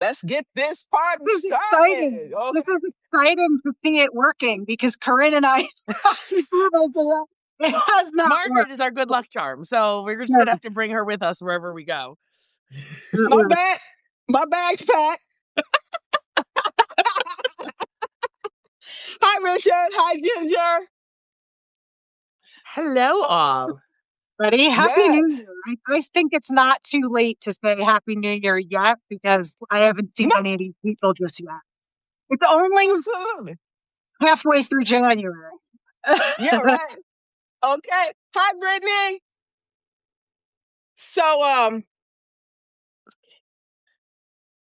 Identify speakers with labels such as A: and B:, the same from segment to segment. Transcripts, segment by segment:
A: Let's get this party
B: This is exciting.
A: started. Okay.
B: This is exciting to see it working because Corinne and I, it has not
C: Margaret
B: worked.
C: is our good luck charm, so we're just
B: Yeah.
C: gonna have to bring her with us wherever we go.
A: My bag, my bag's packed. Hi, Richard. Hi, Ginger.
C: Hello, all.
B: Ready? Happy
A: Yes.
B: New Year. I think it's not too late to say Happy New Year yet because I haven't seen any of these people just yet. It's only
A: Absolutely.
B: halfway through January.
A: Yeah, right. Okay. Hi, Brittany. So,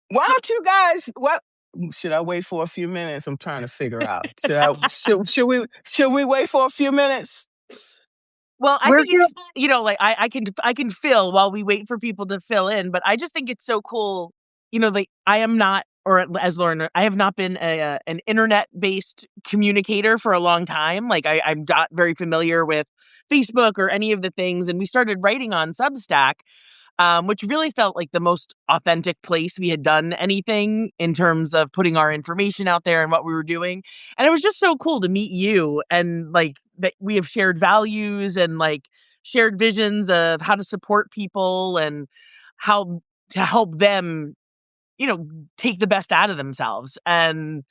A: why don't you guys? What should I wait for a few minutes? I'm trying to figure out. Should we wait for a few minutes?
C: Well, I
B: We're
C: think it's, like I can fill while we wait for people to fill in, but I just think it's so cool. Like I am not, or as Lauren, I have not been an internet-based communicator for a long time. Like I'm not very familiar with Facebook or any of the things, and we started writing on Substack, which really felt like the most authentic place we had done anything in terms of putting our information out there and what we were doing. And it was just so cool to meet you and like that we have shared values and like shared visions of how to support people and how to help them, take the best out of themselves. And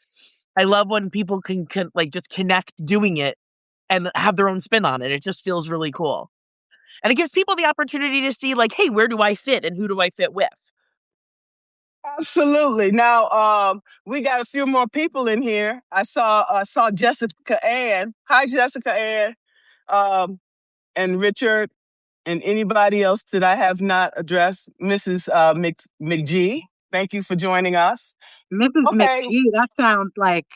C: I love when people can like just connect doing it and have their own spin on it. It just feels really cool. And it gives people the opportunity to see, like, hey, where do I fit and who do I fit with?
A: Absolutely. Now, we got a few more people in here. I saw Jessica Ann. Hi, Jessica Ann, and Richard, and anybody else that I have not addressed. Mrs. McGee, thank you for joining us.
B: Mrs.
A: Okay.
B: McGee. That sounds like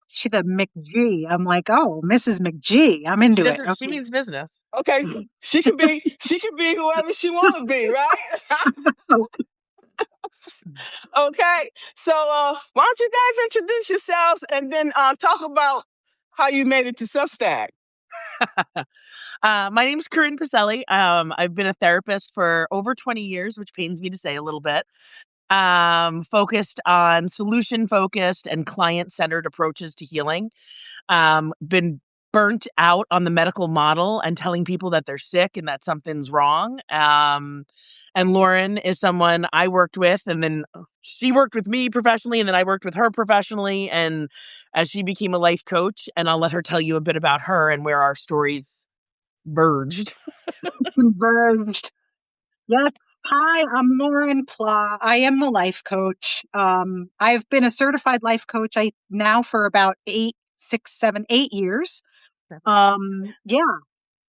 B: she's a McGee. I'm like, oh, Mrs. McGee. I'm into it.
C: She means business.
A: Okay. She could be whoever she want to be, right? Okay. So why don't you guys introduce yourselves and then talk about how you made it to Substack?
C: My name's Corinne Pacelli. I've been a therapist for over 20 years, which pains me to say a little bit. Focused on solution-focused and client-centered approaches to healing. Been burnt out on the medical model and telling people that they're sick and that something's wrong. And Lauren is someone I worked with, and then she worked with me professionally, and then I worked with her professionally. And as she became a life coach, and I'll let her tell you a bit about her and where our stories verged.
B: Converged. Yes. Hi, I'm Lauren Pla. I am the life coach. I've been a certified life coach now for about 8, 6, 7, 8 years. Yeah.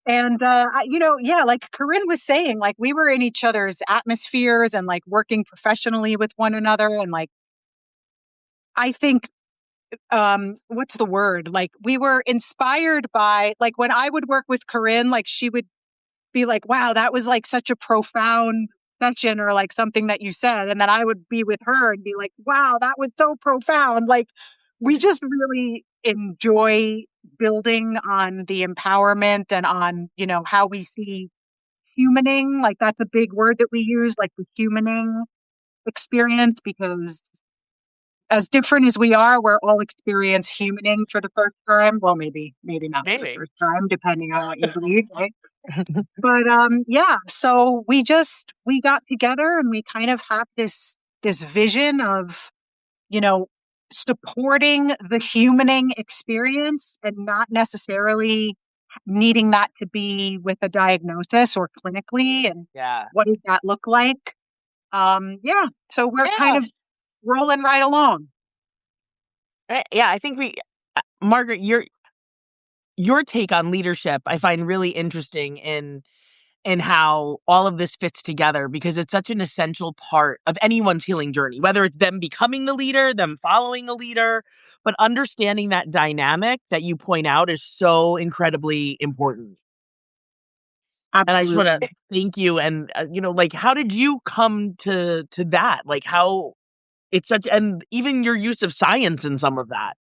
B: And, like Corinne was saying, like we were in each other's atmospheres and like working professionally with one another. And like, I think, what's the word? Like we were inspired by, like when I would work with Corinne, like she would be like, wow, that was like such a profound session or like something that you said. And then I would be with her and be like, wow, that was so profound. Like we just really enjoy building on the empowerment and on, how we see humaning. Like that's a big word that we use, like the humaning experience, because as different as we are, we're all experience humaning for the first time. Well, maybe not for the first time, depending on what you believe, right? But so we got together and we kind of have this vision of, supporting the humaning experience and not necessarily needing that to be with a diagnosis or clinically. And what does that look like? So we're kind of rolling right along.
C: Yeah, I think Margaret, your take on leadership, I find really interesting in how all of this fits together, because it's such an essential part of anyone's healing journey, whether it's them becoming the leader, them following the leader, but understanding that dynamic that you point out is so incredibly important.
B: Absolutely.
C: And I just want to thank you. And, like, how did you come to that? Like how it's and even your use of science in some of that.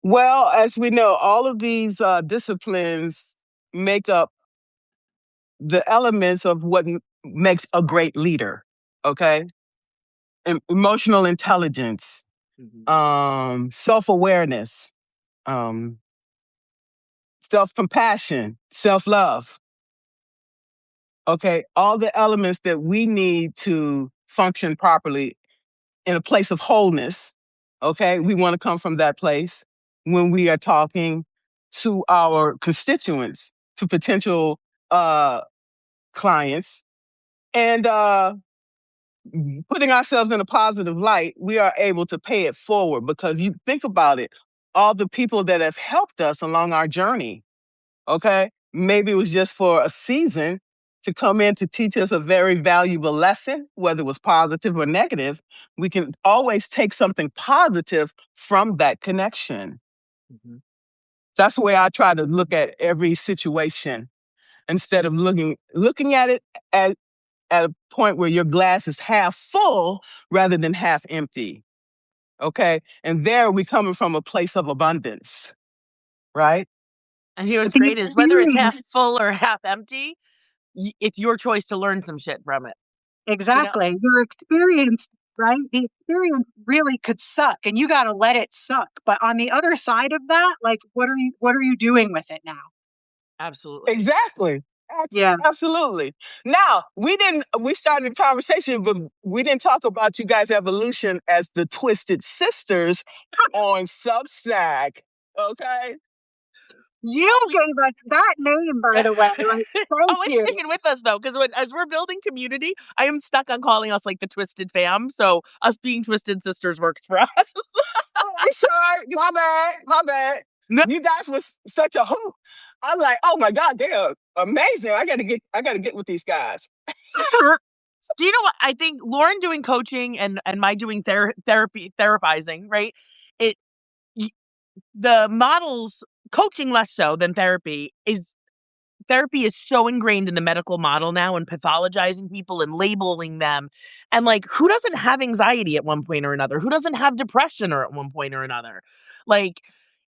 A: Well, as we know, all of these disciplines make up the elements of what makes a great leader. Okay. emotional intelligence, self-awareness, um, self-compassion, self-love. Okay, all the elements that we need to function properly in a place of wholeness. Okay, we want to come from that place when we are talking to our constituents, to potential clients, and putting ourselves in a positive light. We are able to pay it forward because you think about it, all the people that have helped us along our journey. Okay, maybe it was just for a season to come in to teach us a very valuable lesson, whether it was positive or negative. We can always take something positive from that connection. That's the way I try to look at every situation instead of looking at it at a point where your glass is half full rather than half empty. Okay, and there we coming from a place of abundance, right?
C: And you know what's
B: But the
C: great is whether it's half
B: experience,
C: full or half empty, it's your choice to learn some shit from it. You know,
B: exactly, your experience, right? The experience really could suck, and you got to let it suck. But on the other side of that, like, what are you doing with it now?
C: absolutely.
A: Exactly.
B: Yeah.
A: Absolutely. Now, we started a conversation, but we didn't talk about you guys' evolution as the Twisted Sisters on Substack. Okay?
B: You gave us that name, by the way. Like, thank
C: Oh, it's
B: you.
C: sticking with us though, because as we're building community, I am stuck on calling us like the Twisted Fam. So us being Twisted Sisters works for us.
A: Oh, I'm sorry. My bad. My bad.
C: No,
A: You guys was such a hoot. I'm like, oh my God, they are amazing. I gotta get with these guys.
C: do you know what I think? Lauren doing coaching and my doing therapizing, right? It y- the models coaching less so than therapy is so ingrained in the medical model now and pathologizing people and labeling them. And like, who doesn't have anxiety at one point or another? Who doesn't have depression or at one point or another? Like,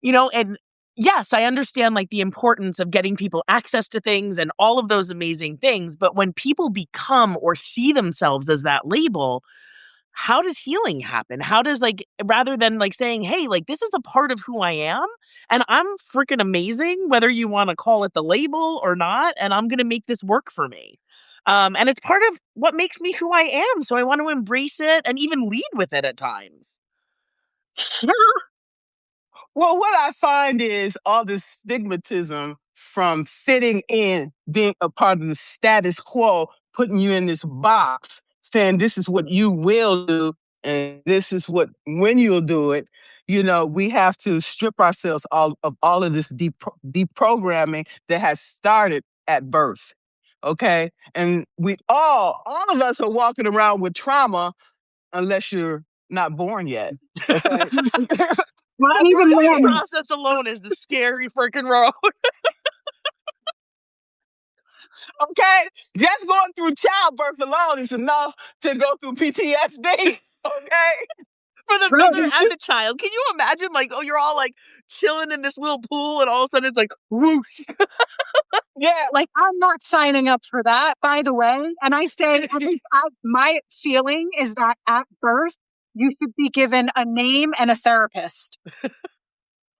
C: and yes, I understand like the importance of getting people access to things and all of those amazing things. But when people become or see themselves as that label, how does healing happen? How does like rather than like saying, "Hey, like this is a part of who I am and I'm freaking amazing whether you want to call it the label or not and I'm going to make this work for me." And it's part of what makes me who I am, so I want to embrace it and even lead with it at times.
B: Yeah.
A: Well, what I find is all this stigmatism from fitting in, being a part of the status quo, putting you in this box, saying this is what you will do and this is what when you'll do it. We have to strip ourselves all of this deprogramming that has started at birth. Okay, and we all of us are walking around with trauma unless you're not born yet. Okay.
B: Well,
C: The
B: even
C: birthing
B: then,
C: process alone is the scary freaking road.
A: Okay? Just going through childbirth alone is enough to go through PTSD. Okay?
C: For the
B: right?
C: mother and the child. Can you imagine like, oh, you're all like chilling in this little pool and all of a sudden it's like whoosh.
A: Yeah.
B: Like, I'm not signing up for that, by the way. And I say, at least my feeling is that at birth, you should be given a name and a therapist,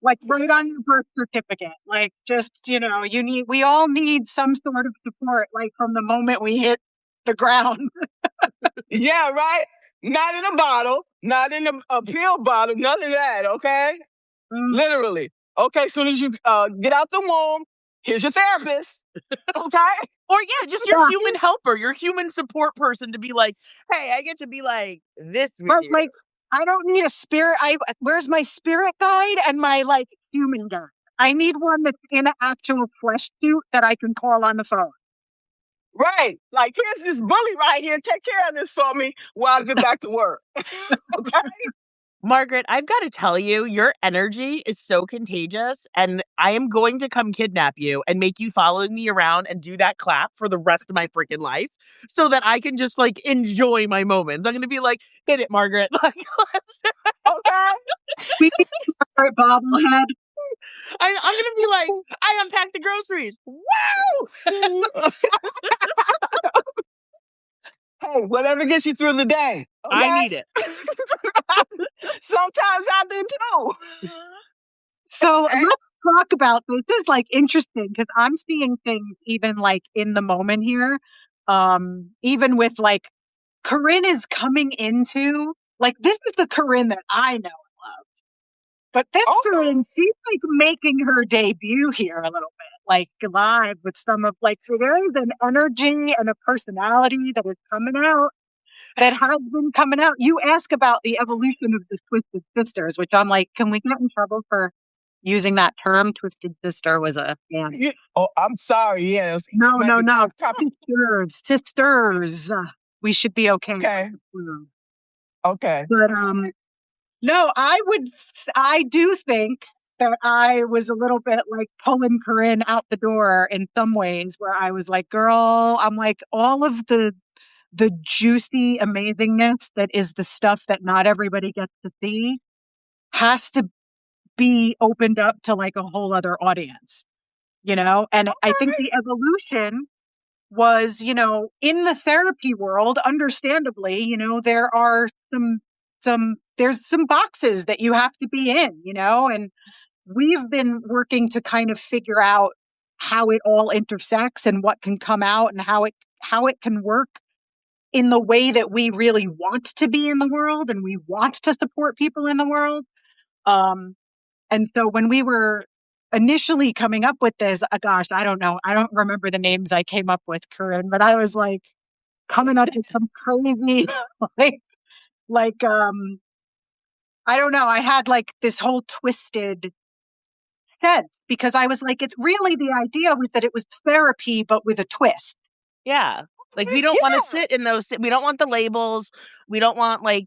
B: like right on your birth certificate. Like, just, we all need some sort of support, like from the moment we hit the ground.
A: Yeah, right? Not in a bottle, not in a pill bottle, none of that, okay?
B: Mm,
A: Literally. Okay, soon as you get out the womb, here's your therapist. Okay?
C: Or yeah, just your
B: yeah.
C: human helper, your human support person to be like, hey, I get to be like this with
B: But
C: you.
B: like, I don't need a spirit. Where's my spirit guide and my like human guide? I need one that's in an actual flesh suit that I can call on the phone.
A: Right. Like, here's this bully right here. Take care of this for me while I get back to work. Okay?
C: Margaret, I've got to tell you, your energy is so contagious, and I am going to come kidnap you and make you follow me around and do that clap for the rest of my freaking life so that I can just like enjoy my moments. I'm going to be like, hit it, Margaret. Like,
A: Okay?
B: We need a bobblehead.
C: I'm going to be like, I unpacked the groceries. Wow!
A: Hey, whatever gets you through the day.
C: I
A: Okay?
C: need it.
A: Sometimes I do too.
B: So
A: Okay?
B: let's talk about this. This is like interesting because I'm seeing things even like in the moment here. Even with like Corinne is coming into like this is the Corinne that I know and love. But this
A: Okay.
B: Corinne, she's like making her debut here a little bit, like live with some of like so there is an energy and a personality that is coming out that has been coming out. You ask about the evolution of the Twisted Sisters, which I'm like, can we get in trouble for using that term? Twisted Sister was a band.
A: Oh, I'm sorry. Yes.
B: No,
A: Might
B: no,
A: be
B: no.
A: top.
B: Sisters. We should be okay.
A: Okay. Okay.
B: But no, I do think that I was a little bit like pulling Corinne out the door in some ways where I was like, girl, I'm like all of the juicy amazingness that is the stuff that not everybody gets to see has to be opened up to like a whole other audience, you know? And I think the evolution was, you know, in the therapy world, understandably, you know, there are there's some boxes that you have to be in, you know, and we've been working to kind of figure out how it all intersects and what can come out and how it can work in the way that we really want to be in the world and we want to support people in the world. Um, and so when we were initially coming up with this, gosh, I don't know. I don't remember the names I came up with, Corinne, but I was like coming up with some crazy, like, like, I don't know. I had like this whole twisted sense because I was like, it's really the idea was that it was therapy, but with a twist.
C: Yeah. Like we don't want to
A: Yeah.
C: sit in those, we don't want the labels. We don't want like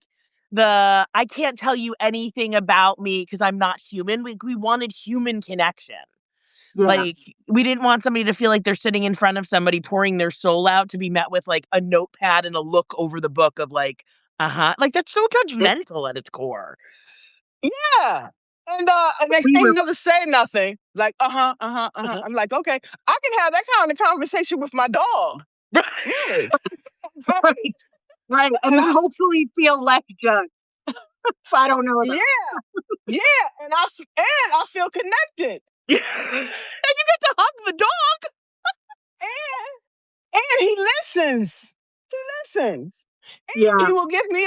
C: I can't tell you anything about me because I'm not human. We wanted human connection.
B: Yeah.
C: Like we didn't want somebody to feel like they're sitting in front of somebody pouring their soul out to be met with like a notepad and a look over the book of like, like that's so judgmental at its core.
A: Yeah. And they
B: We
A: ain't
B: were
A: never say nothing. Like, I'm like, okay, I can have that kind of conversation with my dog. Really?
B: right, right. And
A: And
B: hopefully feel less judged if I don't know
A: yeah,
B: them.
A: yeah. And I feel connected.
C: And you get to hug the dog.
A: And he listens. He listens. And
B: Yeah.
A: he will give me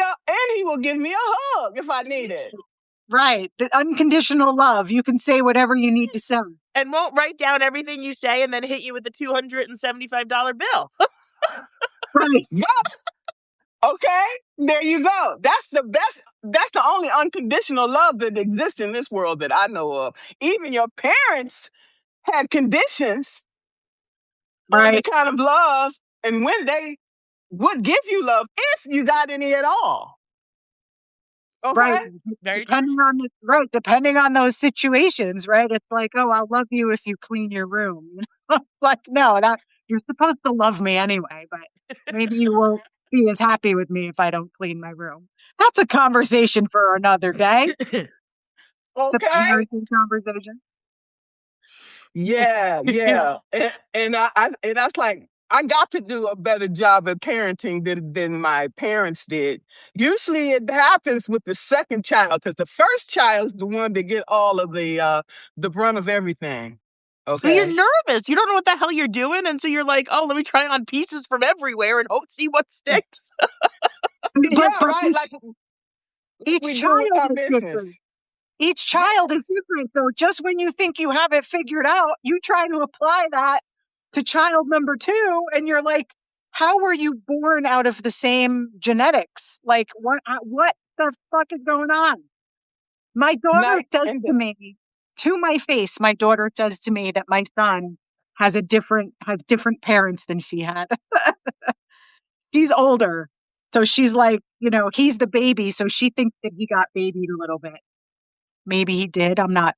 A: a hug if I need it.
B: Right. The unconditional love. You can say whatever you need to say.
C: And won't write down everything you say and then hit you with a $275 bill.
B: Right.
A: Yeah. Okay, there you go. That's the best. That's the only unconditional love that exists in this world that I know of. Even your parents had conditions on the
B: Right.
A: kind of love and when they would give you love, if you got any at all.
B: Right.
A: Okay?
C: Very true.
B: Depending on those situations, right? It's like, oh, I'll love you if you clean your room. You know? Like, no, that you're supposed to love me anyway, but maybe you won't be as happy with me if I don't clean my room. That's a conversation for another day. The
A: Okay?
B: parenting conversation.
A: Yeah, yeah. And that's like I got to do a better job at parenting than my parents did. Usually it happens with the second child because the first child is the one that get all of the brunt of everything.
C: But you're
A: Okay.
C: nervous. You don't know what the hell you're doing. And so you're like, oh, let me try on pieces from everywhere and see what sticks.
A: Yeah,
B: But
A: right. Like
B: each
A: we do with
B: child
A: our
B: is different.
A: business.
B: Each child is different. So just when you think you have it figured out, you try to apply that to child number two, and you're like, how were you born out of the same genetics? Like, what the fuck is going on? My daughter
A: Night
B: says
A: and
B: to
A: day.
B: me, to my face, my daughter says to me that my son has different parents than she had. She's older. So she's like, you know, he's the baby. So she thinks that he got babied a little bit. Maybe he did. I'm not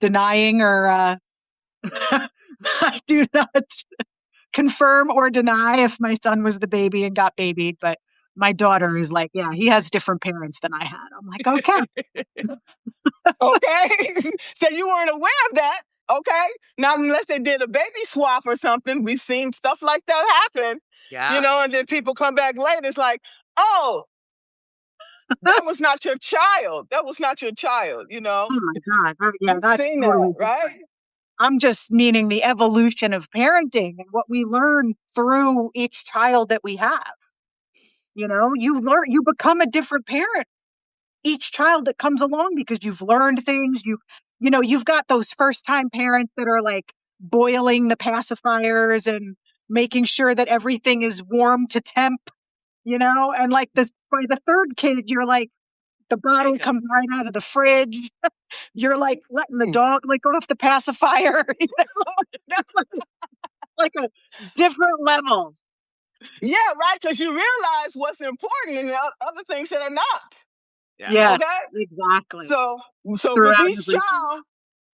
B: denying or I do not confirm or deny if my son was the baby and got babied, but my daughter is like, yeah, he has different parents than I had. I'm like, okay.
A: Okay. So you weren't aware of that. Okay, not unless they did a baby swap or something. We've seen stuff like that happen.
C: Yeah.
A: And then people come back later. It's like, oh, that was not your child. That was not your child.
B: Oh my God. Yeah,
A: We've
B: that's
A: seen that,
B: totally
A: right?
B: different. I'm just meaning the evolution of parenting and what we learn through each child that we have. You become a different parent each child that comes along because you've learned things. You've got those first time parents that are like boiling the pacifiers and making sure that everything is warm to temp, and like this by the third kid, you're like, the bottle comes right out of the fridge. You're like letting the dog lick off the pacifier. That's like a different level.
A: Yeah, right. Because you realize what's important and the other things that are not.
B: Yeah,
A: Okay.
B: exactly.
A: So
B: Throughout
A: with each
B: everything.
A: child,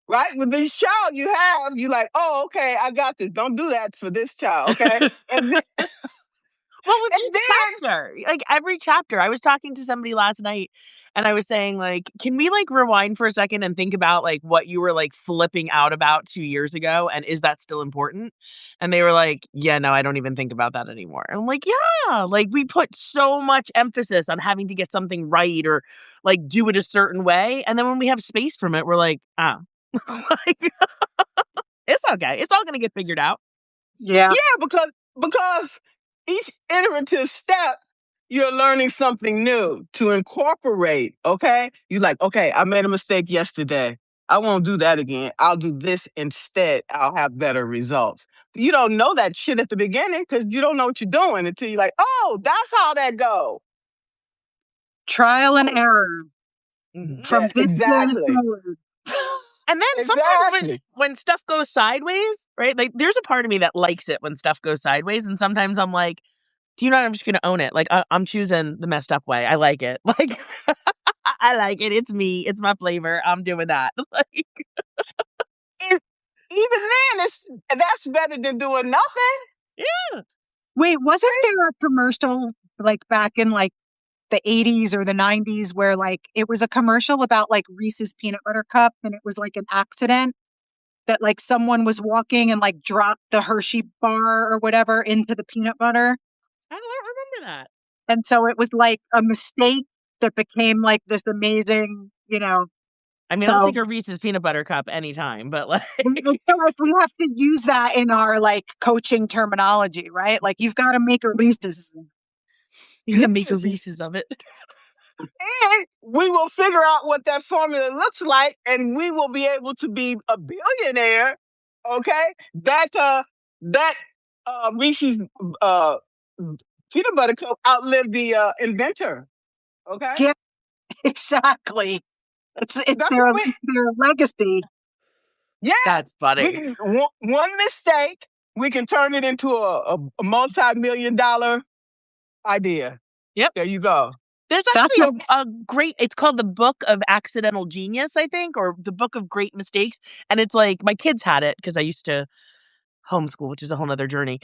A: right? With this child you like, oh, okay, I got this. Don't do that for this child, okay? And then,
C: Well, with
A: and
C: each
A: then
C: chapter, like every chapter, I was talking to somebody last night and I was saying, like, can we like rewind for a second and think about like what you were like flipping out about 2 years ago? And is that still important? And they were like, yeah, no, I don't even think about that anymore. And I'm like, yeah, like we put so much emphasis on having to get something right or like do it a certain way. And then when we have space from it, we're like, ah, like, it's okay. It's all going to get figured out.
B: Yeah.
A: because each iterative step, you're learning something new to incorporate, okay? You like, okay, I made a mistake yesterday. I won't do that again. I'll do this instead. I'll have better results. You don't know that shit at the beginning because you don't know what you're doing until you're like, oh, that's how that go.
B: Trial and error from
A: Yeah,
B: this day
A: exactly.
B: forward.
C: And then sometimes when stuff goes sideways, right? Like there's a part of me that likes it when stuff goes sideways. And sometimes I'm like, do you know what? I'm just going to own it. Like I'm choosing the messed up way. I like it. Like I like it. It's me. It's my flavor. I'm doing that. Like
A: Even then, that's better than doing nothing.
C: Yeah.
B: Wait, wasn't there a commercial like back in like the 80s or the 90s where like it was a commercial about like Reese's peanut butter cup and it was like an accident that like someone was walking and like dropped the Hershey bar or whatever into the peanut butter?
C: I don't remember that.
B: And so it was like a mistake that became like this amazing,
C: I mean, I'll take a Reese's peanut butter cup anytime, but like
B: I feel like we have to use that in our like coaching terminology, right? Like you've got to make a Reese's.
C: you can make a Reese's of it.
A: And we will figure out what that formula looks like, and we will be able to be a billionaire. Okay, that Reese's peanut butter cup outlived the inventor. Okay,
B: Yeah, exactly. It's their legacy.
A: Yeah,
C: that's funny.
A: One mistake, we can turn it into a multi-million-dollar idea.
C: Yep,
A: there you go.
C: There's actually a great, it's called the Book of Accidental Genius, I think, or the Book of Great Mistakes. And it's like, my kids had it because I used to homeschool, which is a whole nother journey,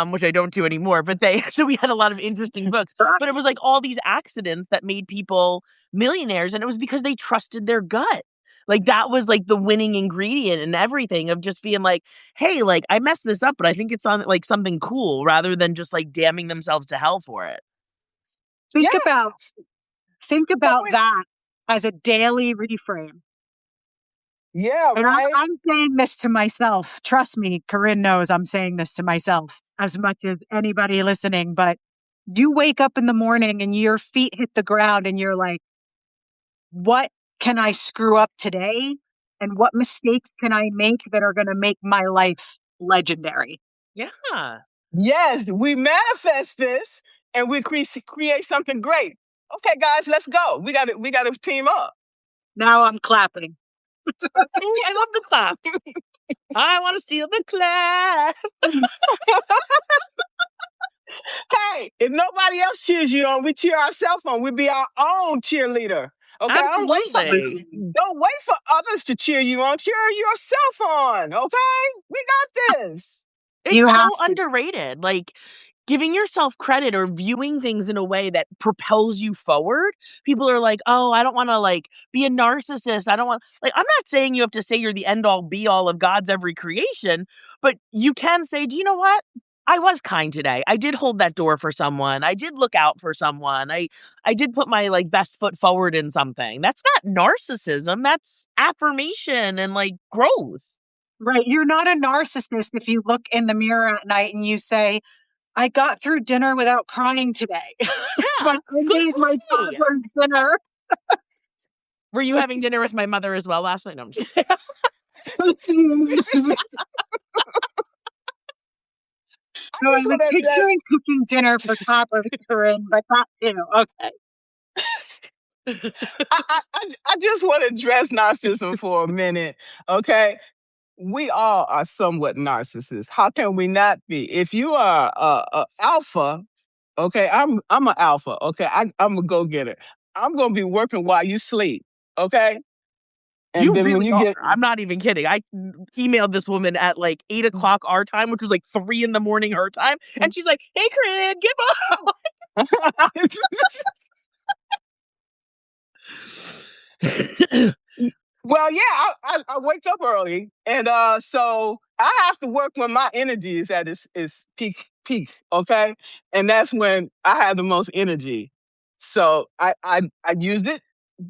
C: which I don't do anymore. But so we had a lot of interesting books. But it was like all these accidents that made people millionaires. And it was because they trusted their gut. Like that was like the winning ingredient and everything of just being like, hey, like I messed this up, but I think it's on like something cool rather than just like damning themselves to hell for it.
B: Think about that as a daily reframe.
A: Yeah,
B: and
A: right.
B: I'm saying this to myself. Trust me, Corinne knows I'm saying this to myself as much as anybody listening. But you wake up in the morning and your feet hit the ground and you're like, what can I screw up today? And what mistakes can I make that are going to make my life legendary?
C: Yeah.
A: Yes, we manifest this and we create something great. Okay, guys, let's go. We got to team up.
B: Now I'm clapping.
C: I love the clap. I want to steal the clap.
A: Hey, if nobody else cheers you on, we cheer ourselves on. We be our own cheerleader. Okay,
C: Absolutely.
A: Don't wait for others to cheer you on. Cheer yourself on. Okay, we got this.
C: It's so underrated. Like giving yourself credit or viewing things in a way that propels you forward. People are like, oh, I don't want to like be a narcissist. I don't want, like, I'm not saying you have to say you're the end all be all of God's every creation, but you can say, do you know what? I was kind today. I did hold that door for someone. I did look out for someone. I did put my like best foot forward in something. That's not narcissism. That's affirmation and like growth.
B: Right. You're not a narcissist if you look in the mirror at night and you say, I got through dinner without crying today.
C: Yeah,
B: I made my toddler's dinner.
C: Were you having dinner with my mother as well last night? No, I'm just kidding.
B: No, I
A: just
B: was
A: want to address.
B: picturing cooking dinner for toddlers, Corinne, but that too. Okay.
A: I just want to address narcissism for a minute. Okay. We all are somewhat narcissists. How can we not be? If you are a alpha, okay, I'm an alpha. Okay, I'm a go getter. I'm gonna be working while you sleep. Okay, and
C: You
A: then when
C: really
A: you
C: are.
A: get,
C: I'm not even kidding. I emailed this woman at like 8:00 our time, which was like 3 in the morning her time. And she's like, hey, Corinne, get up.
A: well, yeah, I wake up early, and so I have to work when my energy is at its peak. Okay, and that's when I have the most energy. So I used it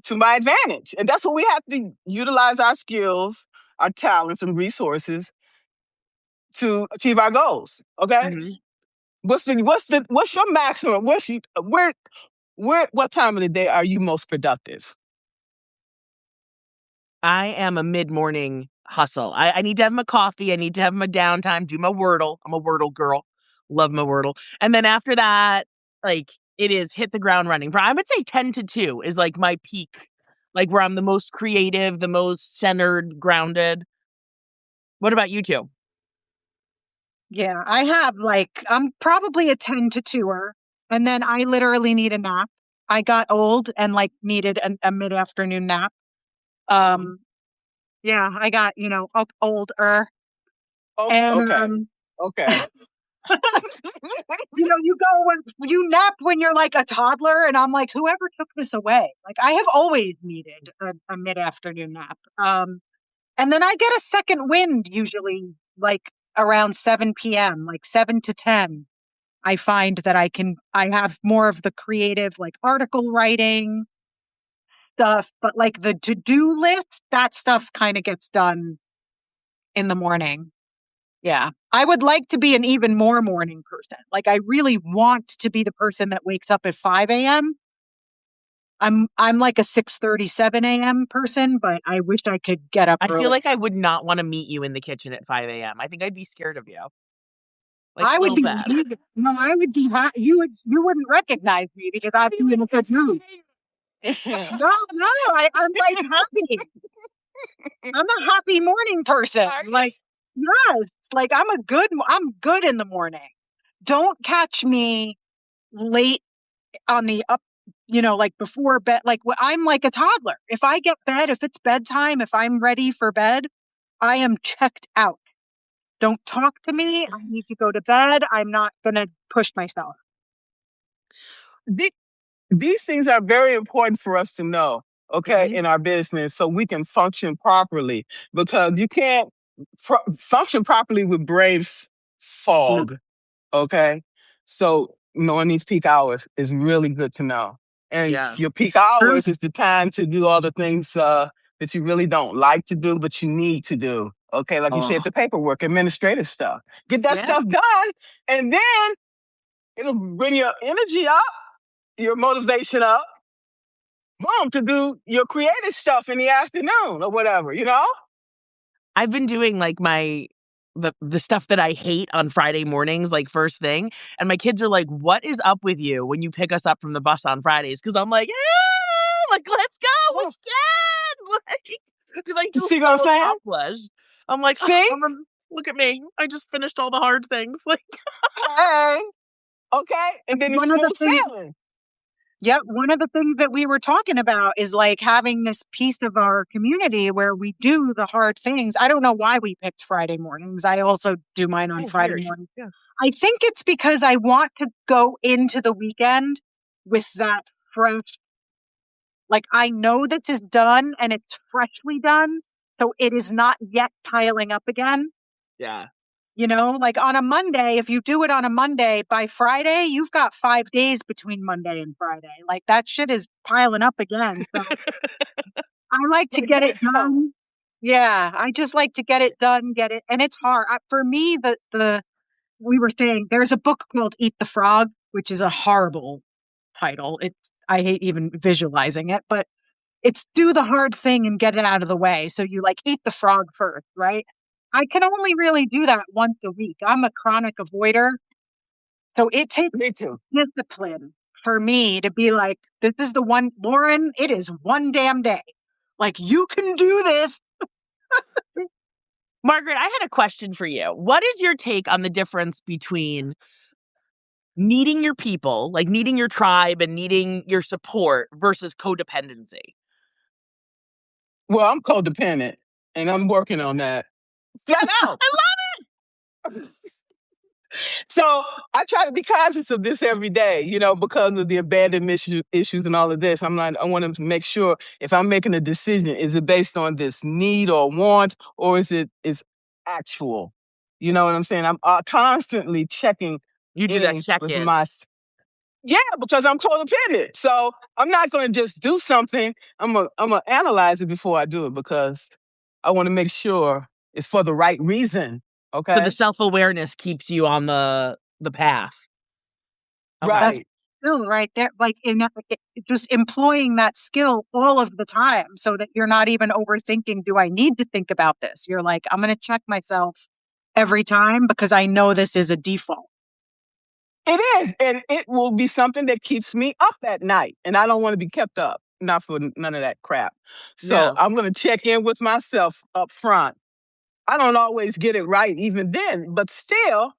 A: to my advantage, and that's what we have to utilize our skills, our talents, and resources to achieve our goals. Okay,
C: Mhm.
A: what's your maximum? What time of the day are you most productive?
C: I am a mid-morning hustle. I need to have my coffee. I need to have my downtime, do my Wordle. I'm a Wordle girl. Love my Wordle. And then after that, like, it is hit the ground running. I would say 10 to 2 is like my peak, like where I'm the most creative, the most centered, grounded. What about you two?
B: Yeah, I'm probably a 10 to 2er. And then I literally need a nap. I got old and like needed a mid-afternoon nap. Yeah, I got, older.
A: Oh,
B: And,
A: okay, okay.
B: you nap when you're like a toddler. And I'm like, whoever took this away? Like, I have always needed a mid-afternoon nap. And then I get a second wind usually like around 7 p.m., like 7 to 10. I find that I have more of the creative, like article writing stuff, but like the to-do list, that stuff kind of gets done in the morning. Yeah. I would like to be an even more morning person. Like I really want to be the person that wakes up at 5 a.m. I'm like a 6:37 a.m. person, but I wish I could get up
C: I feel
B: early.
C: like I would not want to meet you in the kitchen at 5 a.m. I think I'd be scared of you. Like,
B: I
C: a
B: would
C: little
B: be
C: bad.
B: no, I would be you wouldn't recognize me because I'd be in a good mood. No, I'm like happy. I'm a happy morning person. Like, yes, like I'm good in the morning. Don't catch me late on the up, like before bed. Like I'm like a toddler. If it's bedtime, if I'm ready for bed, I am checked out. Don't talk to me. I need to go to bed. I'm not going to push myself.
A: These things are very important for us to know, okay,
C: Mhm.
A: in our business so we can function properly because you can't function properly with brain
B: Mm.
A: fog, okay? So knowing these peak hours is really good to know. And
C: Yeah.
A: your peak
B: True.
A: hours is the time to do all the things that you really don't like to do, but you need to do. Okay, like you
C: Oh,
A: said, the paperwork, administrative stuff. Get that
B: Yeah.
A: stuff done, and then it'll bring your energy up, your motivation up, boom, to do your creative stuff in the afternoon or whatever, you know?
C: I've been doing like the stuff that I hate on Friday mornings, like first thing. And my kids are like, what is up with you when you pick us up from the bus on Fridays? Because I'm like, like, let's go
A: Oh,
C: again. Like, because I feel
A: see what I'm
C: so
A: saying?
C: accomplished. I'm like, oh,
A: See?
C: look at me. I just finished all the hard things. Like,
A: Hey, okay? And then it's
B: One of the
A: smooth
B: things
A: sailing.
B: Yeah, one of the things that we were talking about is like having this piece of our community where we do the hard things. I don't know why we picked Friday mornings. I also do mine on
C: Oh,
B: Friday
C: weird.
B: morning.
C: Yeah.
B: I think it's because I want to go into the weekend with that fresh, like I know this is done and it's freshly done. So it is not yet piling up again.
C: Yeah.
B: You know, like on a Monday, if you do it on a Monday, by Friday, you've got 5 days between Monday and Friday. Like that shit is piling up again. So I like to
A: Like,
B: get it
A: damn.
B: done. Yeah, I just like to get it done, get it. And it's hard. For me, we were saying there's a book called Eat the Frog, which is a horrible title. I hate even visualizing it, but it's do the hard thing and get it out of the way. So you like eat the frog first, right? I can only really do that once a week. I'm a chronic avoider. So it takes
A: Me too.
B: discipline for me to be like, this is the one, Lauren, it is one damn day. Like, you can do this.
C: Margaret, I had a question for you. What is your take on the difference between needing your people, like needing your tribe and needing your support versus codependency?
A: Well, I'm codependent, and I'm working on that. Flat out.
C: I
A: So I try to be conscious of this every day, because of the abandonment issues and all of this. I want to make sure if I'm making a decision, is it based on this need or want, or is actual? You know what I'm saying? I'm constantly checking
C: You do that
A: in
C: check
A: with
C: in.
A: yeah, because I'm codependent. So I'm not going to just do something. I'm gonna analyze it before I do it because I want to make sure it's for the right reason.
C: So the
A: Okay.
C: self-awareness keeps you on the path. Okay.
B: That's
A: Right.
B: skill right there. Like, just employing that skill all of the time so that you're not even overthinking, do I need to think about this? You're like, I'm going to check myself every time because I know this is a default.
A: It is, and it will be something that keeps me up at night, and I don't want to be kept up, not for none of that crap. So
C: Yeah.
A: I'm going to check in with myself up front. I don't always get it right even then, but still,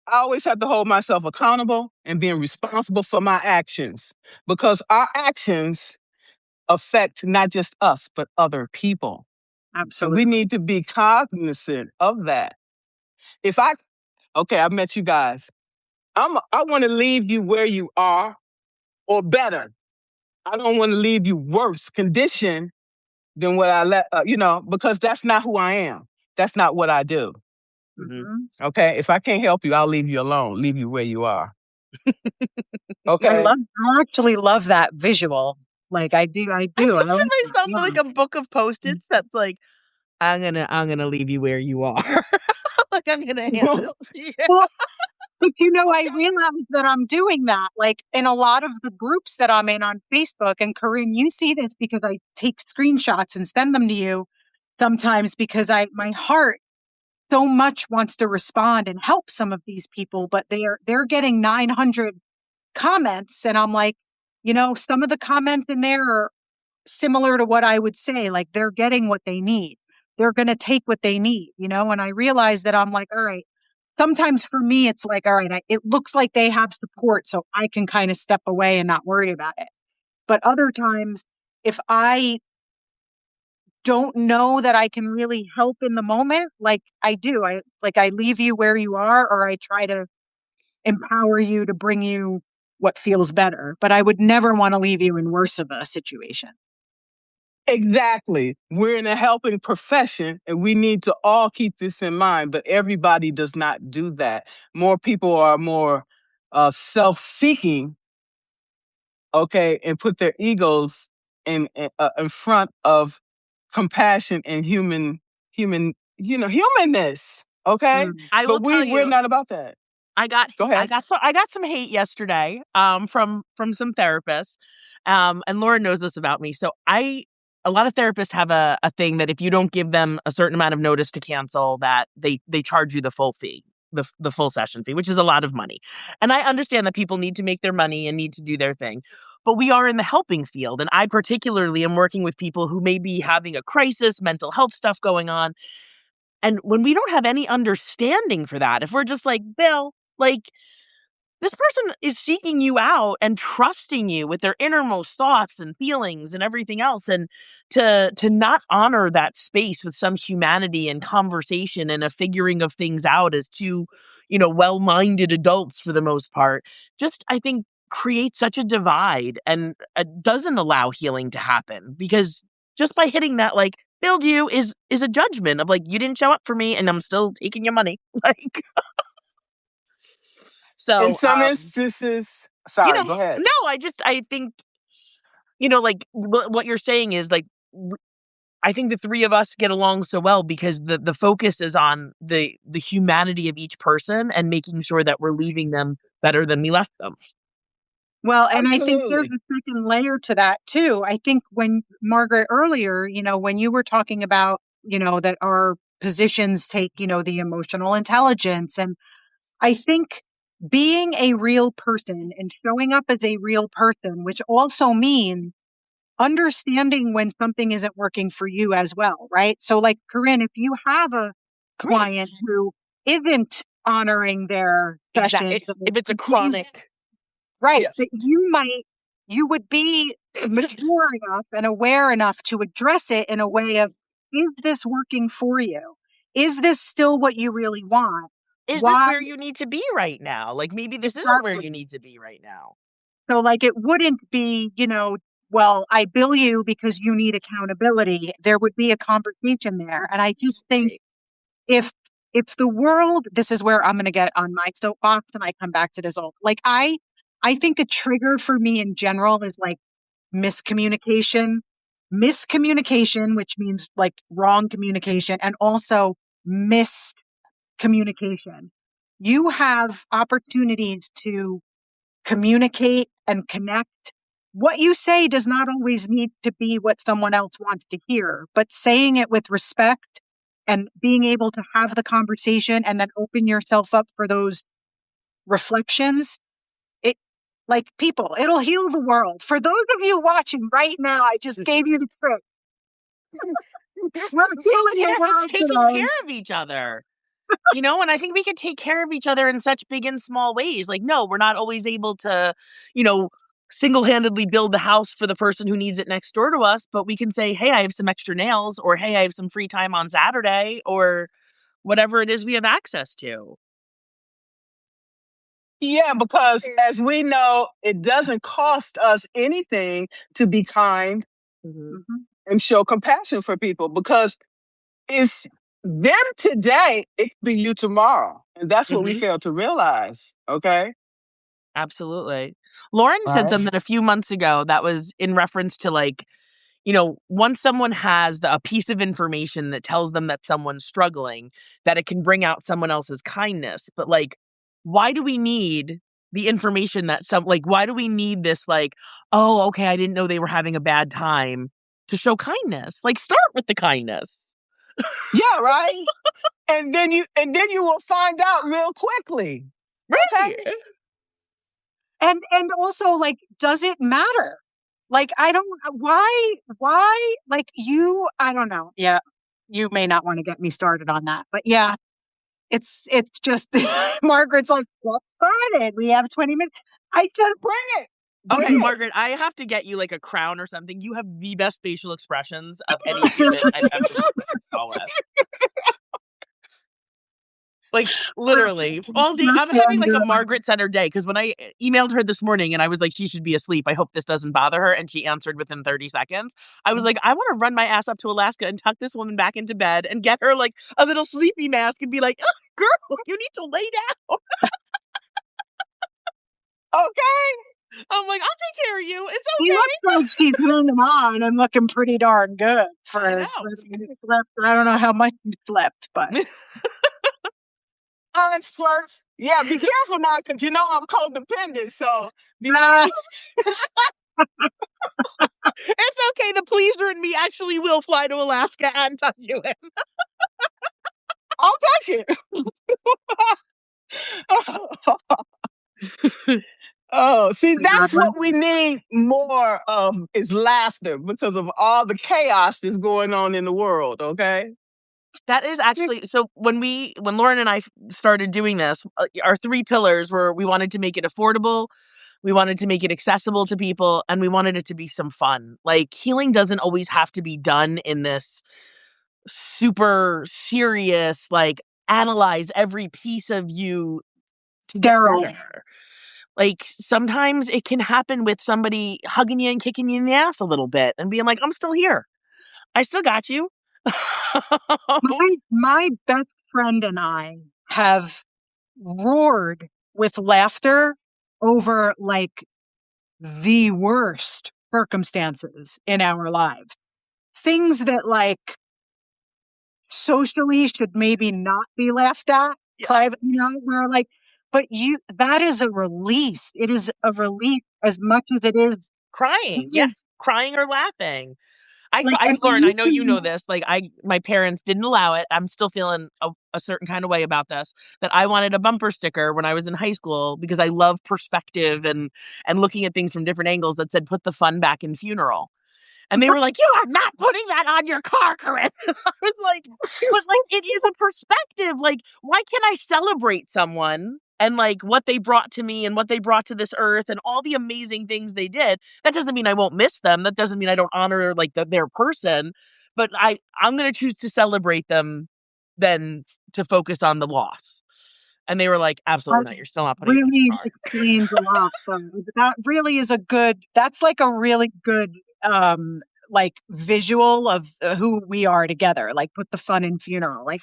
A: I always have to hold myself accountable and being responsible for my actions because our actions affect not just us, but other people. And we
B: Absolutely.
A: need to be cognizant of that. Okay, I've met you guys. I want to leave you where you are or better. I don't want to leave you worse condition than what I because that's not who I am. That's not what I do.
C: Mm-hmm.
A: Okay. If I can't help you, I'll leave you alone, leave you where you are.
B: I
A: Okay.
B: actually love that visual. Like I do.
C: I
B: I
C: picture
B: like that.
C: myself with like
B: Yeah.
C: a book of post-its that's like, I'm gonna leave you where you are. Like I'm gonna hand this to you.
B: Well, but I realize that I'm doing that. Like in a lot of the groups that I'm in on Facebook, and Corinne, you see this because I take screenshots and send them to you sometimes because my heart so much wants to respond and help some of these people, but they're getting 900 comments, and I'm like, some of the comments in there are similar to what I would say. Like they're getting what they need. They're going to take what they need, and I realize that I'm like, all right. Sometimes for me, it's like, all right, it looks like they have support, so I can kind of step away and not worry about it. But other times, if I don't know that I can really help in the moment, like I do, I leave you where you are, or I try to empower you to bring you what feels better. But I would never want to leave you in worse of a situation.
A: Exactly. We're in a helping profession and we need to all keep this in mind, but everybody does not do that. More people are more self-seeking, okay, and put their egos in front of compassion and humanness, okay?
C: I will
A: But
C: tell
A: we're
C: you,
A: not about that. Go
C: I
A: ahead.
C: got some hate yesterday from some therapists. And Lauren knows this about me. So a lot of therapists have a thing that if you don't give them a certain amount of notice to cancel, that they charge you the full fee, the full session fee, which is a lot of money. And I understand that people need to make their money and need to do their thing. But we are in the helping field, and I particularly am working with people who may be having a crisis, mental health stuff going on. And when we don't have any understanding for that, if we're just like, Bill, like this person is seeking you out and trusting you with their innermost thoughts and feelings and everything else. And to not honor that space with some humanity and conversation and a figuring of things out as two, well-minded adults for the most part, just, I think, creates such a divide and doesn't allow healing to happen, because just by hitting that, like, build you is a judgment of, like, you didn't show up for me and I'm still taking your money. Like,
A: In
C: so,
A: some instances, sorry, go ahead.
C: no, I think, like, what you're saying is, like, I think the three of us get along so well because the focus is on the humanity of each person and making sure that we're leaving them better than we left them.
B: Well, and I think there's
A: Absolutely.
B: a second layer to that too. I think when Margaret earlier, when you were talking about, that our positions take, the emotional intelligence, and I think being a real person and showing up as a real person, which also means understanding when something isn't working for you as well, right? So like Corinne, if you have a
C: Right.
B: client who isn't honoring their sessions,
C: Exactly. If it's a chronic.
B: right,
A: Yes.
B: that you would be mature enough and aware enough to address it in a way of, is this working for you? Is this still what you really want?
C: Is this
B: Why?
C: where you need to be right now? Like, maybe this isn't where
B: Exactly.
C: you need to be right now.
B: So like it wouldn't be, well, I bill you because you need accountability. There would be a conversation there. And I just think if the world, this is where I'm going to get on my soapbox and I come back to this all, like I think a trigger for me in general is like miscommunication, which means like wrong communication, and also miscommunication. You have opportunities to communicate and connect. What you say does not always need to be what someone else wants to hear, but saying it with respect and being able to have the conversation and then open yourself up for those reflections, it, like, people, it'll heal the world. For those of you watching right now, I just gave you the trick. We're healing the world
C: It's taking
B: today.
C: care of each other. And I think we can take care of each other in such big and small ways. Like, no, we're not always able to, single-handedly build the house for the person who needs it next door to us, but we can say, hey, I have some extra nails, or hey, I have some free time on Saturday, or whatever it is we have access to.
A: Yeah, because as we know, it doesn't cost us anything to be kind and show compassion for people, because it's them today, it could be you tomorrow. And that's what we fail to realize. Okay.
C: Absolutely. Lauren
A: All
C: said
A: right.
C: something a few months ago that was in reference to, like, once someone has a piece of information that tells them that someone's struggling, that it can bring out someone else's kindness. But, like, why do we need the information that why do we need this, like, oh, okay, I didn't know they were having a bad time, to show kindness? Like, start with the kindness.
A: Yeah, right. and then you will find out real quickly.
C: Right.
A: Okay.
B: And also, like, does it matter? Like, I don't, like, I don't know. Yeah. You may not want to get me started on that, but yeah, it's just, Margaret's like, let's start it. We have 20 minutes. I just
A: Bring it.
C: Okay,
A: Bring it.
C: Margaret, I have to get you, like, a crown or something. You have the best facial expressions of any human I've ever saw with. Like, literally, all day. I'm having, like, a Margaret-centered day, because when I emailed her this morning and I was like, she should be asleep, I hope this doesn't bother her, and she answered within 30 seconds, I was like, I want to run my ass up to Alaska and tuck this woman back into bed and get her, like, a little sleepy mask and be like, oh, girl, you need to lay down.
A: Okay.
C: I'm like, I'll take care of you. It's
B: She
C: okay.
B: looks like she's hanging on and looking pretty darn good for
C: I know.
B: slept. I don't know how much you slept, but
A: Honest flirts. Yeah, be careful now, because I'm codependent. So be careful.
C: It's okay. The pleaser in me actually will fly to Alaska and tuck you in.
A: I'll take it. Oh, see, that's what we need more of, is laughter, because of all the chaos that's going on in the world. Okay.
C: That is actually so when Lauren and I started doing this, our three pillars were we wanted to make it affordable, we wanted to make it accessible to people, and we wanted it to be some fun. Like healing doesn't always have to be done in this super serious, like analyze every piece of you to get
B: Sterile.
C: better. Like sometimes it can happen with somebody hugging you and kicking you in the ass a little bit and being like, I'm still here. I still got you.
B: My best friend and I have roared with laughter over like the worst circumstances in our lives. Things that like socially should maybe not be laughed at.
C: Yeah.
B: Kind of, where like, but that is a release. It is a release as much as it is
C: Crying. Yeah. Crying or laughing.
B: like, and
C: Lauren, I know you know
B: can-
C: this. Like, my parents didn't allow it. I'm still feeling a certain kind of way about this. That I wanted a bumper sticker when I was in high school because I love perspective and looking at things from different angles that said "put the fun back in funeral." And they were like, "You are not putting that on your car, Corinne." I was like, "But like, it is a perspective. Like, why can't I celebrate someone?" And like what they brought to me and what they brought to this earth and all the amazing things they did. That doesn't mean I won't miss them. That doesn't mean I don't honor like their person. But I'm going to choose to celebrate them than to focus on the loss. And they were like, absolutely not. You're still not putting it on
B: really
C: your car.
B: explains a lot. That really is that's like a really good, like visual of who we are together. Like put the fun in funeral. Like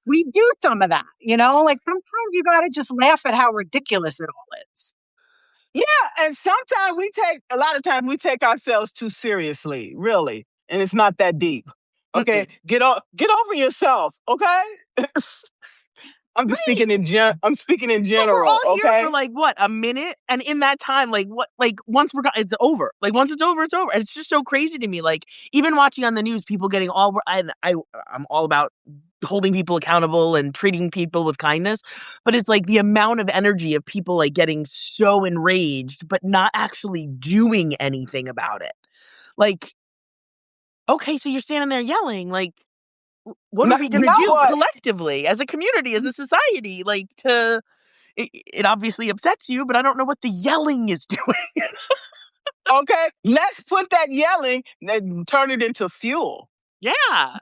B: we do some of that, like sometimes you got to just laugh at how ridiculous it all is.
A: Yeah, and sometimes a lot of times we take ourselves too seriously, really, and it's not that deep. Okay, get over yourself. Okay, I'm just speaking in I'm speaking in general.
C: But we're all here
A: okay,
C: for like what, a minute, and in that time, like what, like once it's over. Like once it's over, it's over. It's just so crazy to me. Like even watching on the news, people getting all. I'm all about holding people accountable and treating people with kindness, but it's like the amount of energy of people like getting so enraged, but not actually doing anything about it. Like, okay, so you're standing there yelling, like. What are we going to
A: now
C: do
A: what?
C: collectively as a community, as a society? Like it obviously upsets you, but I don't know what the yelling is doing.
A: Okay, let's put that yelling and turn it into fuel.
C: Yeah.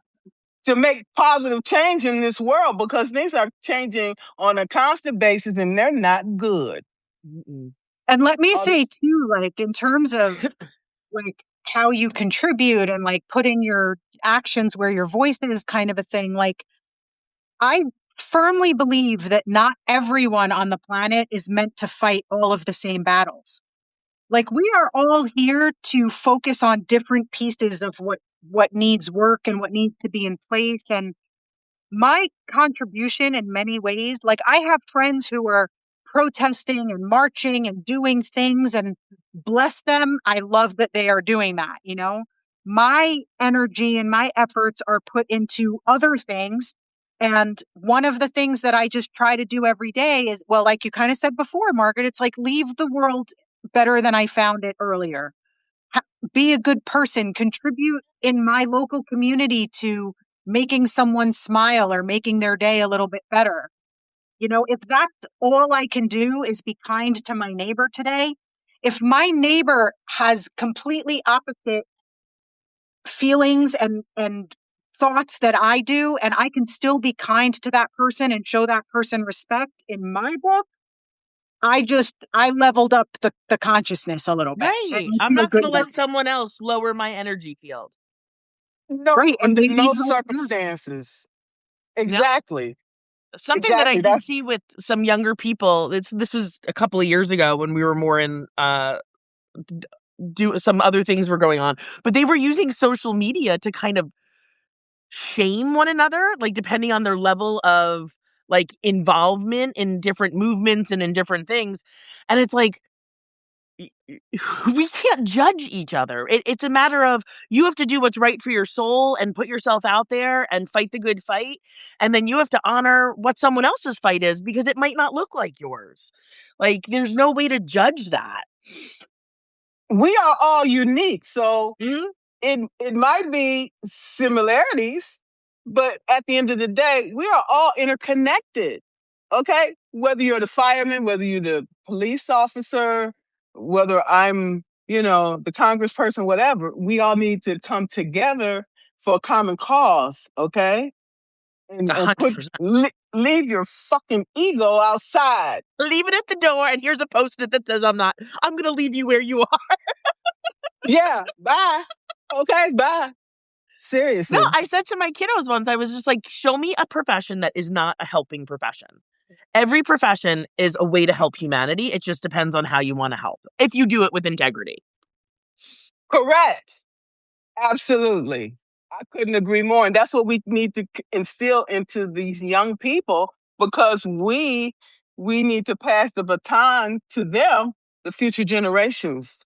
A: To make positive change in this world because things are changing on a constant basis and they're not good.
C: Mm-mm.
B: And let me say too, like in terms of like how you contribute and like putting your actions where your voice is kind of a thing. Like I firmly believe that not everyone on the planet is meant to fight all of the same battles. Like we are all here to focus on different pieces of what needs work and what needs to be in place. And my contribution in many ways, like I have friends who are protesting and marching and doing things, and bless them. I love that they are doing that. My energy and my efforts are put into other things. And one of the things that I just try to do every day is, well, like you kind of said before, Margaret, it's like leave the world better than I found it earlier. Be a good person, contribute in my local community to making someone smile or making their day a little bit better. If that's all I can do is be kind to my neighbor today, if my neighbor has completely opposite feelings and thoughts that I do, and I can still be kind to that person and show that person respect in my book, I leveled up the consciousness a little bit.
C: Right. I'm not going to let someone else lower my energy field.
A: No,
B: right.
A: under
B: And
A: no circumstances. Exactly.
C: Something that I did see with some younger people, this was a couple of years ago when we were more in do some other things were going on, but they were using social media to kind of shame one another, like depending on their level of like involvement in different movements and in different things. And it's like we can't judge each other. It's a matter of you have to do what's right for your soul and put yourself out there and fight the good fight. And then you have to honor what someone else's fight is because it might not look like yours. Like there's no way to judge that.
A: We are all unique. So
C: Mm-hmm.
A: it might be similarities, But at the end of the day, we are all interconnected. Okay? Whether you're the fireman, whether you're the police officer, whether I'm, the congressperson, whatever, we all need to come together for a common cause. Okay? And
C: 100%.
A: leave your fucking ego outside.
C: Leave it at the door, and here's a post-it that says I'm going to leave you where you are.
A: Yeah, bye. Okay, bye. Seriously.
C: No, I said to my kiddos once, I was just like, show me a profession that is not a helping profession. Every profession is a way to help humanity. It just depends on how you want to help, if you do it with integrity.
A: Correct. Absolutely. I couldn't agree more. And that's what we need to instill into these young people, because we need to pass the baton to them, the future generations,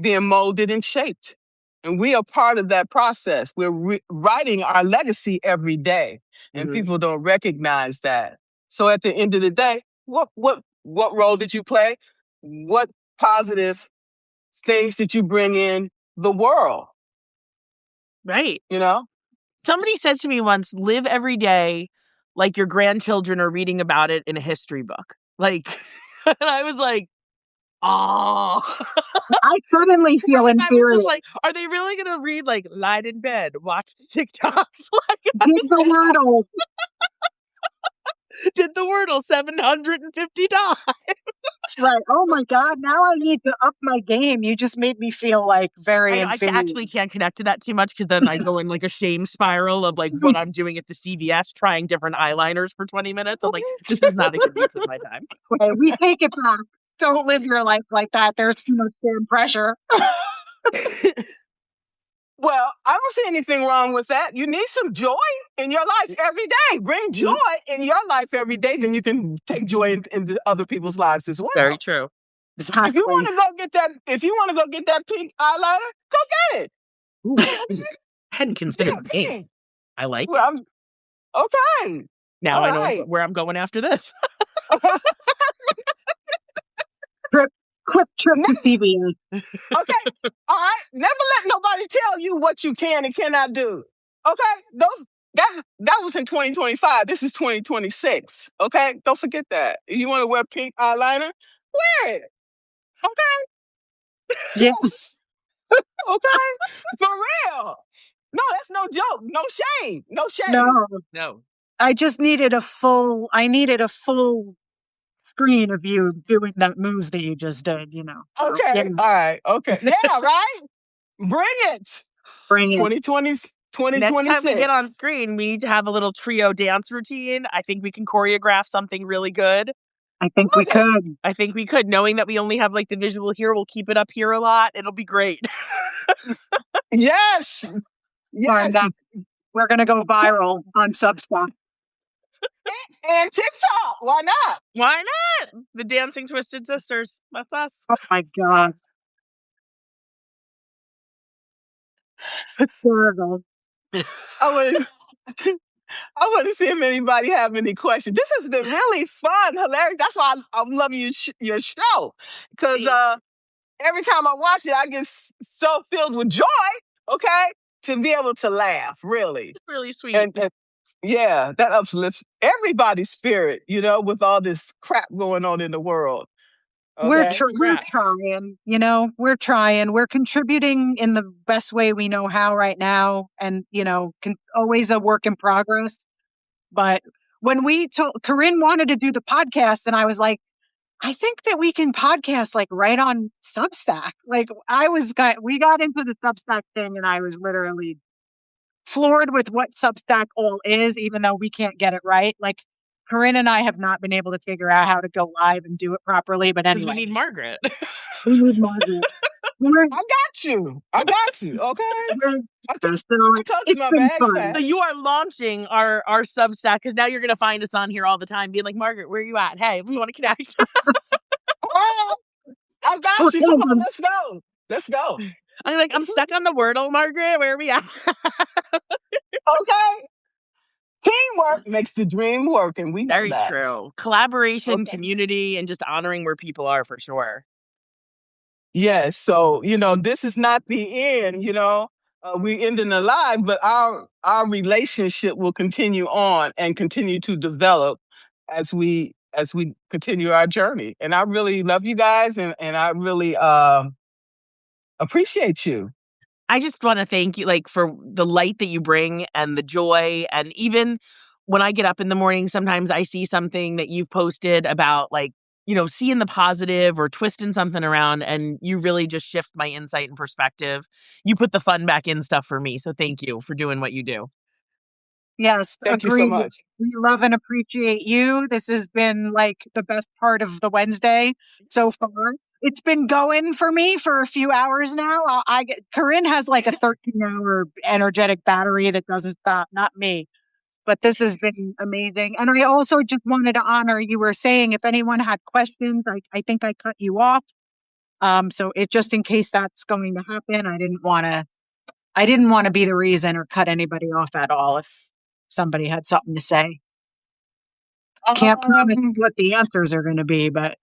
A: being molded and shaped. And we are part of that process. We're writing our legacy every day, and people don't recognize that. So at the end of the day, what role did you play? What positive things did you bring in the world?
C: Right.
A: You
C: Somebody said to me once, live every day like your grandchildren are reading about it in a history book. Like, and I was like, oh.
B: I suddenly feel
C: I was
B: inferior.
C: just like, are they really going to read, like, lied in bed, watch TikToks? Like,
B: Did the Wordle.
C: did the Wordle 750 times.
B: Right. Oh my God. Now I need to up my game. You just made me feel like very
C: I
B: inferior.
C: actually can't connect to that too much, because then I go in like a shame spiral of like what I'm doing at the CVS, trying different eyeliners for 20 minutes. I'm like, this is not a good use of my time.
B: Okay, we take it back. Don't live your life like that. There's too much damn pressure.
A: Well, I don't see anything wrong with that. You need some joy in your life every day. Bring joy in your life every day, then you can take joy into other people's lives as well.
C: Very true.
B: Exactly.
A: If you want to go get that pink eyeliner, go get it.
C: Ooh, I hadn't considered the game. I like it.
A: Okay.
C: Now
A: all
C: I know
A: right.
C: where I'm going after this.
B: Quick trip to CVS.
A: Okay. All right. Never let nobody tell you what you can and cannot do. Okay. That was in 2025. This is 2026. Okay. Don't forget that. If you want to wear pink eyeliner, wear it. Okay.
B: Yes.
A: Okay. For real. No, that's no joke. No shame. No shame.
C: No.
B: I just needed a full screen of you doing that move that you just did,
A: Okay.
B: Yeah.
A: All right. Okay. Yeah, right? Bring it.
B: Bring it.
A: 2026.
C: Next time we get on screen, we need to have a little trio dance routine. I think we can choreograph something really good.
B: I think we could.
C: I think we could. Knowing that we only have like the visual here, we'll keep it up here a lot. It'll be great.
A: Yes. Yes.
B: We're going to go viral on Substack.
A: And TikTok. Why not?
C: Why not? The Dancing Twisted Sisters. That's us.
B: Oh my God. Hysterical.
A: I want to see if anybody have any questions. This has been really fun, hilarious. That's why I'm loving your show. Because every time I watch it, I get so filled with joy, okay, to be able to laugh, really.
C: It's really sweet.
A: And yeah, that uplifts everybody's spirit, with all this crap going on in the world. Okay?
B: We're trying, we're trying. We're contributing in the best way we know how right now. And, always a work in progress. But when Corinne wanted to do the podcast, and I was like, I think that we can podcast like right on Substack. Like we got into the Substack thing, and I was literally floored with what Substack all is, even though we can't get it right. Like Corinne and I have not been able to figure out how to go live and do it properly. But anyway,
C: we need Margaret.
B: We need Margaret.
A: I got you. Okay. I told you my bag's fast.
C: So you are launching our Substack, because now you're going to find us on here all the time being like, Margaret, where are you at? Hey, we want to connect.
A: I got you. Come on, let's go.
C: I'm like, I'm stuck on the Wordle, Margaret. Where are we at?
A: Okay. Teamwork makes the dream work, and we know
C: Very
A: that.
C: true. Collaboration, community, and just honoring where people are, for sure.
A: Yes. So, this is not the end, we ending the live, but our relationship will continue on and continue to develop as we continue our journey. And I really love you guys, and I really appreciate you.
C: I just want to thank you, like, for the light that you bring and the joy. And even when I get up in the morning, sometimes I see something that you've posted about, like, seeing the positive or twisting something around, and you really just shift my insight and perspective. You put the fun back in stuff for me. So thank you for doing what you do.
B: Yes,
A: Thank you so
B: agreed.
A: much.
B: We love and appreciate you. This has been like the best part of the Wednesday so far. It's been going for me for a few hours now. Corinne has like a 13-hour energetic battery that doesn't stop, not me. But this has been amazing. And I also just wanted to honor, you were saying if anyone had questions, I think I cut you off. So it just in case that's going to happen, I didn't want to be the reason or cut anybody off at all if somebody had something to say. Can't promise
A: Um,
B: what the answers are going to be, but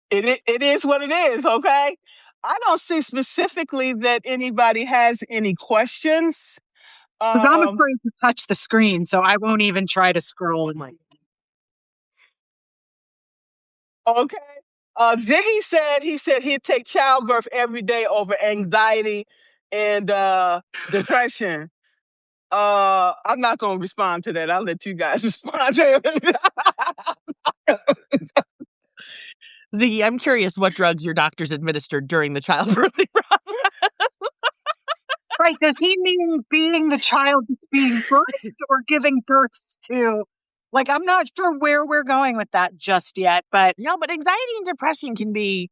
A: it is what it is. Okay, I don't see specifically that anybody has any questions.
B: because I'm
A: Um,
B: afraid to touch the screen, so I won't even try to scroll. And
A: okay. Ziggy said he'd take childbirth every day over anxiety and depression. I'm not gonna respond to that. I'll let you guys respond to it.
C: Ziggy, I'm curious what drugs your doctors administered during the childbirthing process.
B: right, does he mean being the child that's being birthed or giving birth to? Like, I'm not sure where we're going with that just yet, but
C: No, but anxiety and depression can be,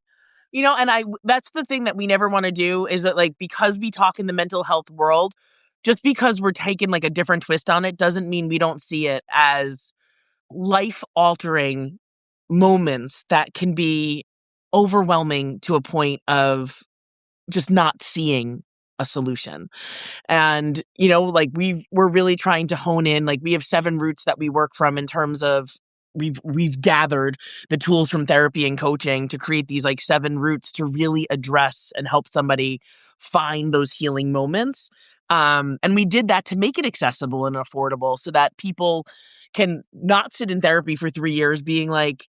C: and that's the thing that we never want to do is that, like, because we talk in the mental health world, just because we're taking like a different twist on it doesn't mean we don't see it as life altering moments that can be overwhelming to a point of just not seeing a solution. And, like, we're really trying to hone in, like, we have 7 roots that we work from in terms of we've gathered the tools from therapy and coaching to create these like 7 roots to really address and help somebody find those healing moments. And we did that to make it accessible and affordable so that people can not sit in therapy for 3 years being like,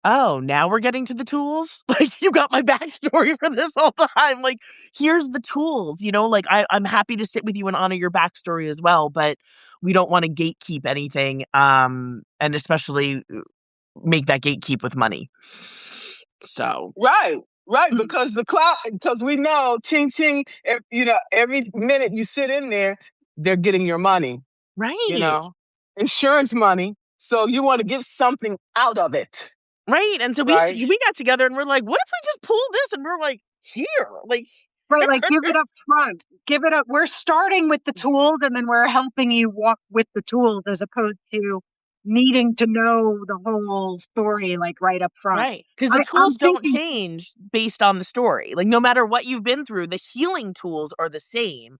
C: oh, now we're getting to the tools? Like, you got my backstory for this whole time. Like, here's the tools, like, I'm happy to sit with you and honor your backstory as well, but we don't want to gatekeep anything, and especially make that gatekeep with money. So,
A: Right, right, because because we know, ching ching, every minute you sit in there, they're getting your money, you
C: right.
A: know, insurance money. So you want to get something out of it,
C: Right. And so
A: right?
C: we got together and we're like, what if we just pull this? And we're like, here, like,
B: right, like give it up front. Give it up. We're starting with the tools and then we're helping you walk with the tools as opposed to needing to know the whole story like right up front.
C: right. Because the
B: I'm
C: tools don't
B: thinking,
C: change based on the story. Like, no matter what you've been through, the healing tools are the same.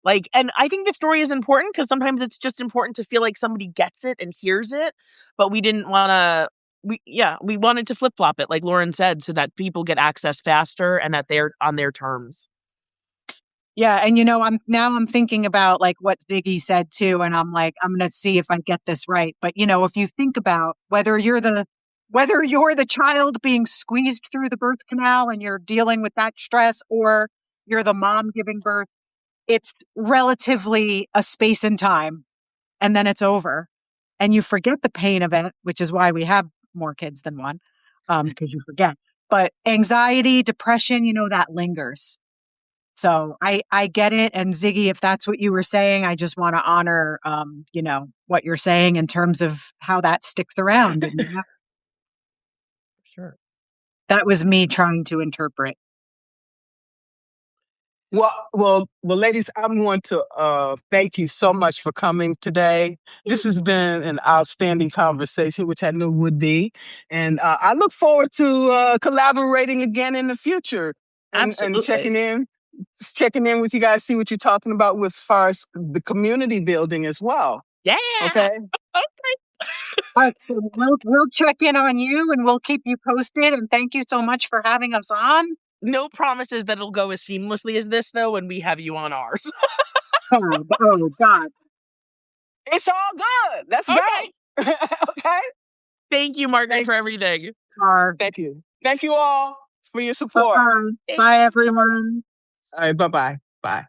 C: Like, and I think the story is important because sometimes it's just important to feel like somebody gets it and hears it, but we didn't want to. We wanted to flip flop it, like Lauren said, so that people get access faster and that they're on their terms.
B: yeah, and I'm thinking about like what Ziggy said too, and I'm like, I'm gonna see if I get this right. But if you think about whether you're the child being squeezed through the birth canal and you're dealing with that stress, or you're the mom giving birth, it's relatively a space and time, and then it's over, and you forget the pain of it, which is why we have more kids than one, because you forget. But anxiety, depression, that lingers. So I get it. And Ziggy, if that's what you were saying, I just want to honor, what you're saying in terms of how that sticks around. And
C: Sure.
B: that was me trying to interpret.
A: Well, ladies, I want to thank you so much for coming today. This has been an outstanding conversation, which I knew would be, and I look forward to collaborating again in the future and
C: Absolutely.
A: checking in with you guys, see what you're talking about with as far as the community building as well.
C: Yeah.
A: Okay.
B: All right, so we'll check in on you and we'll keep you posted. And thank you so much for having us on.
C: no promises that it'll go as seamlessly as this, though, when we have you on ours.
B: Oh God.
A: It's all good. Let's
C: Okay.
A: go. Okay.
C: Thank you, Margaret, for everything.
A: Thank you. Thank you all for your support.
B: Bye, everyone.
A: All right. Bye-bye. Bye.